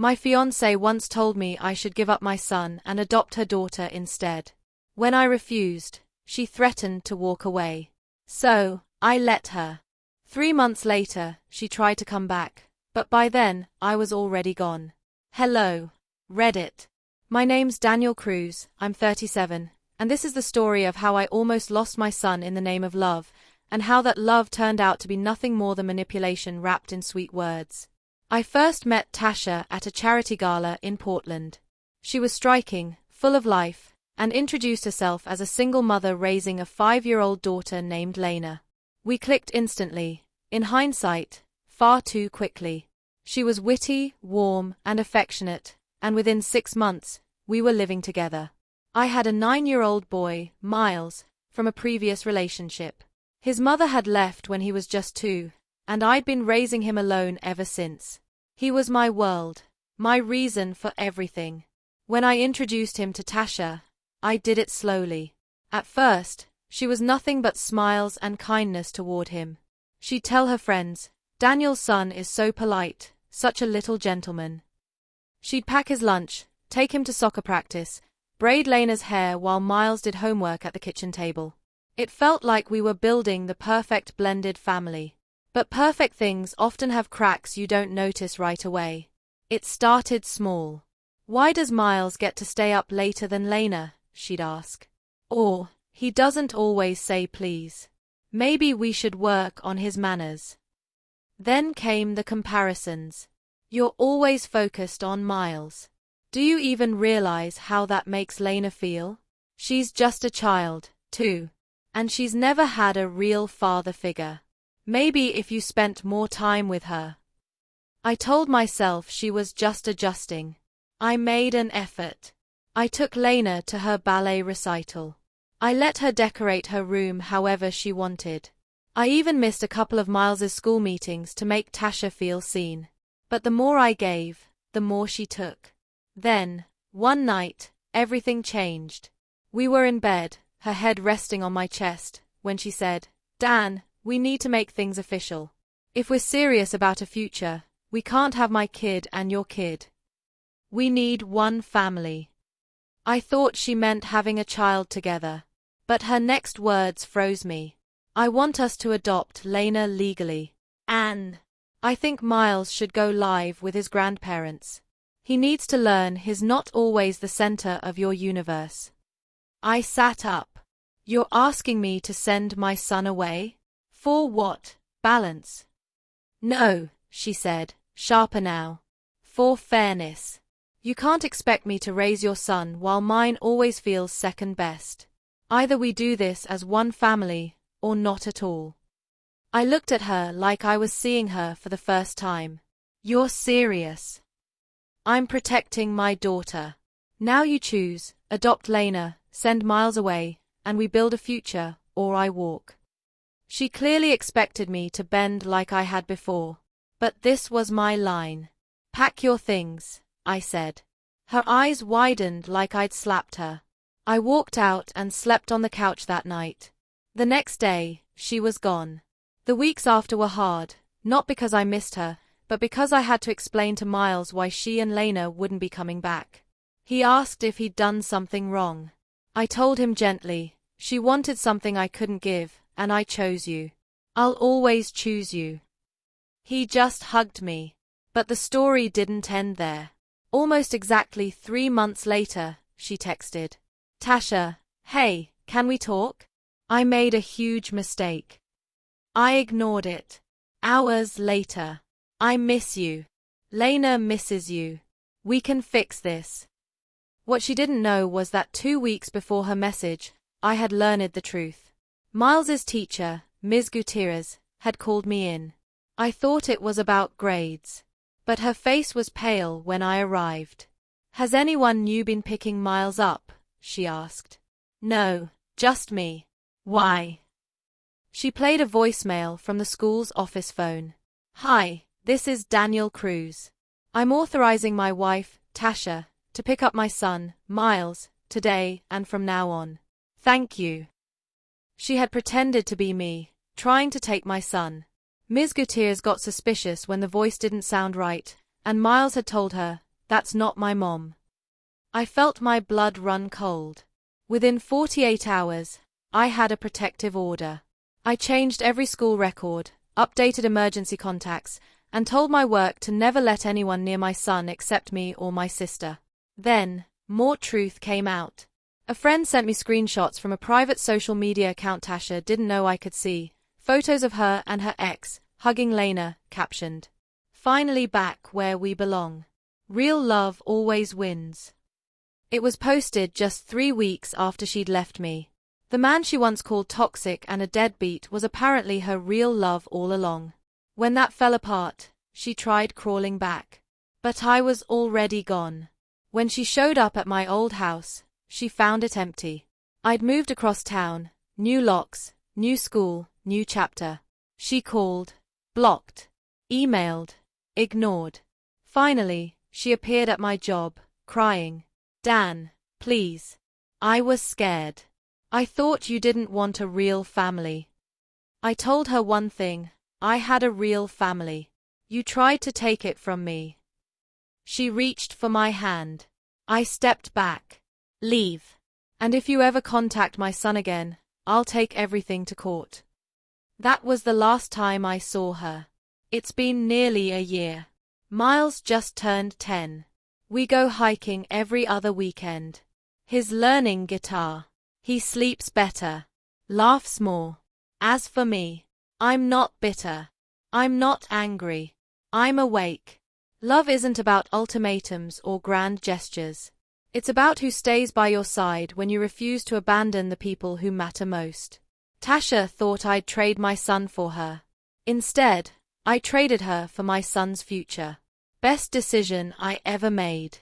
My fiancée once told me I should give up my son and adopt her daughter instead. When I refused, she threatened to walk away. So, I let her. 3 months later, she tried to come back, but by then, I was already gone. Hello, Reddit. My name's Daniel Cruz, I'm 37, and this is the story of how I almost lost my son in the name of love, and how that love turned out to be nothing more than manipulation wrapped in sweet words. I first met Tasha at a charity gala in Portland. She was striking, full of life, and introduced herself as a single mother raising a 5-year-old daughter named Lena. We clicked instantly, in hindsight, far too quickly. She was witty, warm, and affectionate, and within 6 months, we were living together. I had a 9-year-old boy, Miles, from a previous relationship. His mother had left when he was just 2, and I'd been raising him alone ever since. He was my world, my reason for everything. When I introduced him to Tasha, I did it slowly. At first, she was nothing but smiles and kindness toward him. She'd tell her friends, "Daniel's son is so polite, such a little gentleman." She'd pack his lunch, take him to soccer practice, braid Lena's hair while Miles did homework at the kitchen table. It felt like we were building the perfect blended family. But perfect things often have cracks you don't notice right away. It started small. "Why does Miles get to stay up later than Lena?" she'd ask. Or, "He doesn't always say please. Maybe we should work on his manners." Then came the comparisons. "You're always focused on Miles. Do you even realize how that makes Lena feel? She's just a child, too. And she's never had a real father figure. Maybe if you spent more time with her." I told myself she was just adjusting. I made an effort. I took Lena to her ballet recital. I let her decorate her room however she wanted. I even missed a couple of Miles's school meetings to make Tasha feel seen. But the more I gave, the more she took. Then, one night, everything changed. We were in bed, her head resting on my chest, when she said, "Dan, we need to make things official. If we're serious about a future, we can't have my kid and your kid. We need one family." I thought she meant having a child together. But her next words froze me. "I want us to adopt Lena legally. And I think Miles should go live with his grandparents. He needs to learn he's not always the center of your universe." I sat up. "You're asking me to send my son away? For what? Balance?" "No," she said, sharper now. "For fairness. You can't expect me to raise your son while mine always feels second best. Either we do this as one family, or not at all." I looked at her like I was seeing her for the first time. "You're serious?" "I'm protecting my daughter. Now you choose, adopt Lena, send Miles away, and we build a future, or I walk." She clearly expected me to bend like I had before. But this was my line. "Pack your things," I said. Her eyes widened like I'd slapped her. I walked out and slept on the couch that night. The next day, she was gone. The weeks after were hard, not because I missed her, but because I had to explain to Miles why she and Lena wouldn't be coming back. He asked if he'd done something wrong. I told him gently, "She wanted something I couldn't give, and I chose you. I'll always choose you." He just hugged me. But the story didn't end there. Almost exactly 3 months later, she texted, "Tasha, hey, can we talk? I made a huge mistake." I ignored it. Hours later, "I miss you. Lena misses you. We can fix this." What she didn't know was that 2 weeks before her message, I had learned the truth. Miles's teacher, Ms. Gutierrez, had called me in. I thought it was about grades. But her face was pale when I arrived. "Has anyone new been picking Miles up?" she asked. "No, just me." "Why?" She played a voicemail from the school's office phone. "Hi, this is Daniel Cruz. I'm authorizing my wife, Tasha, to pick up my son, Miles, today and from now on. Thank you." She had pretended to be me, trying to take my son. Ms. Gutierrez got suspicious when the voice didn't sound right, and Miles had told her, That's not my mom. I felt my blood run cold. Within 48 hours, I had a protective order. I changed every school record, updated emergency contacts, and told my work to never let anyone near my son except me or my sister. Then, more truth came out. A friend sent me screenshots from a private social media account Tasha didn't know I could see, photos of her and her ex, hugging Lena, captioned, "Finally back where we belong. Real love always wins." It was posted just 3 weeks after she'd left me. The man she once called toxic and a deadbeat was apparently her real love all along. When that fell apart, she tried crawling back. But I was already gone. When she showed up at my old house, she found it empty. I'd moved across town, new locks, new school, new chapter. She called, blocked, emailed, ignored. Finally, she appeared at my job, crying, "Dan, please. I was scared. I thought you didn't want a real family." I told her one thing, I had a real family. You tried to take it from me. She reached for my hand. I stepped back. "Leave. And if you ever contact my son again, I'll take everything to court." That was the last time I saw her. It's been nearly a year. Miles just turned 10. We go hiking every other weekend. He's learning guitar. He sleeps better, laughs more. As for me, I'm not bitter. I'm not angry. I'm awake. Love isn't about ultimatums or grand gestures. It's about who stays by your side when you refuse to abandon the people who matter most. Tasha thought I'd trade my son for her. Instead, I traded her for my son's future. Best decision I ever made.